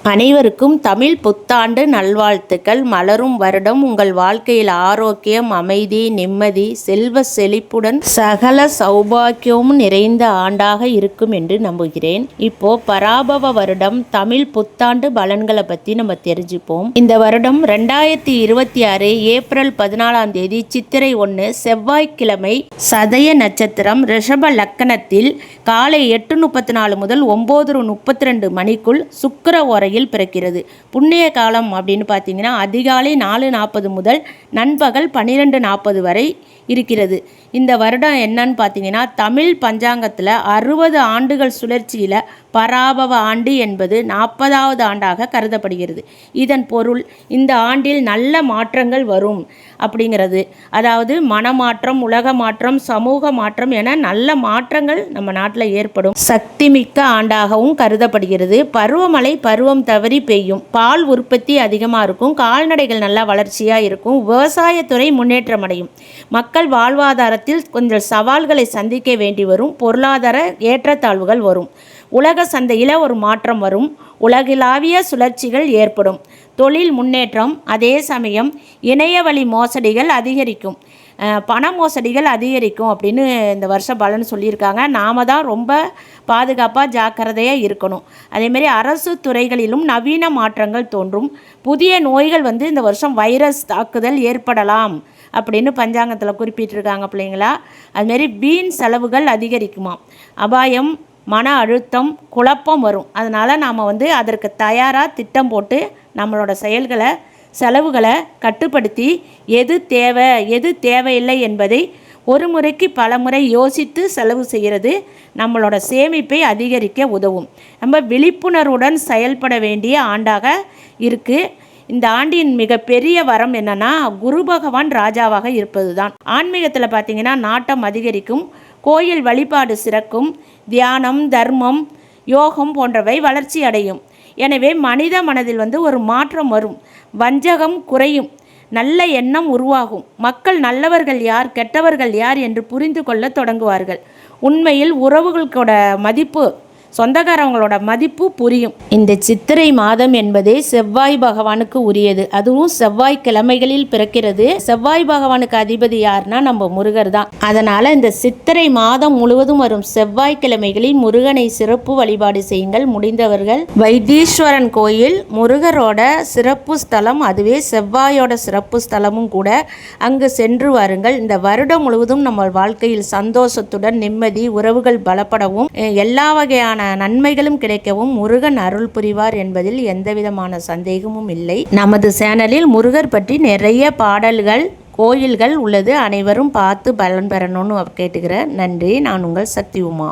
அனைவருக்கும் தமிழ் புத்தாண்டு நல்வாழ்த்துக்கள். மலரும் வருடம் உங்கள் வாழ்க்கையில் ஆரோக்கியம், அமைதி, நிம்மதி, செல்வ செழிப்புடன் சகல சௌபாக்கியமும் நிறைந்த ஆண்டாக இருக்கும் என்று நம்புகிறேன். இப்போ பராபவ வருடம் தமிழ் புத்தாண்டு பலன்களை பற்றி நம்ம தெரிஞ்சுப்போம். இந்த வருடம் 2026 ஏப்ரல் 14ஆம் தேதி சித்திரை 1 செவ்வாய்க்கிழமை, சதய நட்சத்திரம், ரிஷப லக்கணத்தில் காலை 8:34 முதல் 9:32 மணிக்குள் சுக்கிர ஓரையில் பிறக்கிறது. புண்ணிய காலம் அப்படின்னு பார்த்தீங்கன்னா அதிகாலை 4:40 முதல் நண்பகல் 12:40 வரை இருக்கிறது. இந்த வருடம் என்னன்னு பார்த்தீங்கன்னா தமிழ் பஞ்சாங்கத்தில் 60 ஆண்டுகள் சுழற்சியில் பராபவ ஆண்டு என்பது 40வது ஆண்டாக கருதப்படுகிறது. இதன் பொருள் இந்த ஆண்டில் நல்ல மாற்றங்கள் வரும் அப்படிங்கிறது. அதாவது மனமாற்றம், உலக மாற்றம், சமூக மாற்றம் என நல்ல மாற்றங்கள் நம்ம நாட்டில் ஏற்படும் சக்தி மிக்க ஆண்டாகவும் கருதப்படுகிறது. பருவமழை பருவம் தவறி பெய்யும். பால் உற்பத்தி அதிகமாக இருக்கும். கால்நடைகள் நல்லா வளர்ச்சியாக இருக்கும். விவசாயத்துறை முன்னேற்றம் அடையும். மக்கள் வாழ்வாதாரத்தில் கொஞ்சம் சவால்களை சந்திக்க வேண்டி வரும். பொருளாதார ஏற்றத்தாழ்வுகள் வரும். உலக சந்தையில் ஒரு மாற்றம் வரும். உலகளாவிய சுழற்சிகள் ஏற்படும். தொழில் முன்னேற்றம். அதே சமயம் இணையவழி மோசடிகள் அதிகரிக்கும். பண மோசடிகள் அதிகரிக்கும் அப்படின்னு இந்த வருஷ பலன் சொல்லியிருக்காங்க. நாம் தான் ரொம்ப பாதுகாப்பாக ஜாக்கிரதையாக இருக்கணும். அதேமாரி அரசு துறைகளிலும் நவீன மாற்றங்கள் தோன்றும். புதிய நோய்கள் இந்த வருஷம் வைரஸ் தாக்குதல் ஏற்படலாம் அப்படின்னு பஞ்சாங்கத்தில் குறிப்பிட்டிருக்காங்க பிள்ளைங்களா. அதுமாரி வீண் செலவுகள் அதிகரிக்குமா. அபாயம், மன அழுத்தம், குழப்பம் வரும். அதனால் நாம் அதற்கு தயாராக திட்டம் போட்டு நம்மளோட செலவுகளை கட்டுப்படுத்தி எது தேவை எது தேவையில்லை என்பதை ஒரு முறைக்கு பல முறை யோசித்து செலவு செய்கிறது நம்மளோட சேமிப்பை அதிகரிக்க உதவும். நம்ம விழிப்புணர்வுடன் செயல்பட வேண்டிய ஆண்டாக இருக்குது. இந்த ஆண்டின் மிகப்பெரிய வரம் என்னன்னா குரு பகவான் ராஜாவாக இருப்பது தான். ஆன்மீகத்தில் பார்த்திங்கன்னா நாட்டம் அதிகரிக்கும். கோயில் வழிபாடு சிறக்கும். தியானம், தர்மம், யோகம் போன்றவை வளர்ச்சி அடையும். எனவே மனித மனதில் ஒரு மாற்றம் வரும். வஞ்சகம் குறையும். நல்ல எண்ணம் உருவாகும். மக்கள் நல்லவர்கள் யார், கெட்டவர்கள் யார் என்று புரிந்து கொள்ள தொடங்குவார்கள். உண்மையில் உறவுகளோட மதிப்பு, சொந்தக்காரவங்களோட மதிப்பு புரியும். இந்த சித்திரை மாதம் என்பதே செவ்வாய் பகவானுக்கு உரியது. அதுவும் செவ்வாய் கிழமைகளில் பிறக்கிறது. செவ்வாய் பகவானுக்கு அதிபதி யாருன்னா நம்ம முருகர் தான். அதனால இந்த சித்திரை மாதம் முழுவதும் வரும் செவ்வாய் கிழமைகளில் முருகனை சிறப்பு வழிபாடு செய்யுங்கள். முடிந்தவர்கள் வைத்தீஸ்வரன் கோயில் முருகரோட சிறப்பு ஸ்தலம், அதுவே செவ்வாயோட சிறப்பு ஸ்தலமும் கூட. அங்கு சென்று வாருங்கள். இந்த வருடம் முழுவதும் நம்ம வாழ்க்கையில் சந்தோஷத்துடன் நிம்மதி, உறவுகள் பலப்படவும் எல்லா வகையான நன்மைகளும் கிடைக்கவும் முருகன் அருள் புரிவார் என்பதில் எந்தவிதமான சந்தேகமும் இல்லை. நமது சேனலில் முருகர் பற்றி நிறைய பாடல்கள், கோயில்கள் உள்ளது. அனைவரும் பார்த்து பலன் பெறணும்னு கேட்டுக்கிறேன். நன்றி. நான் உங்கள் சக்தி உமா.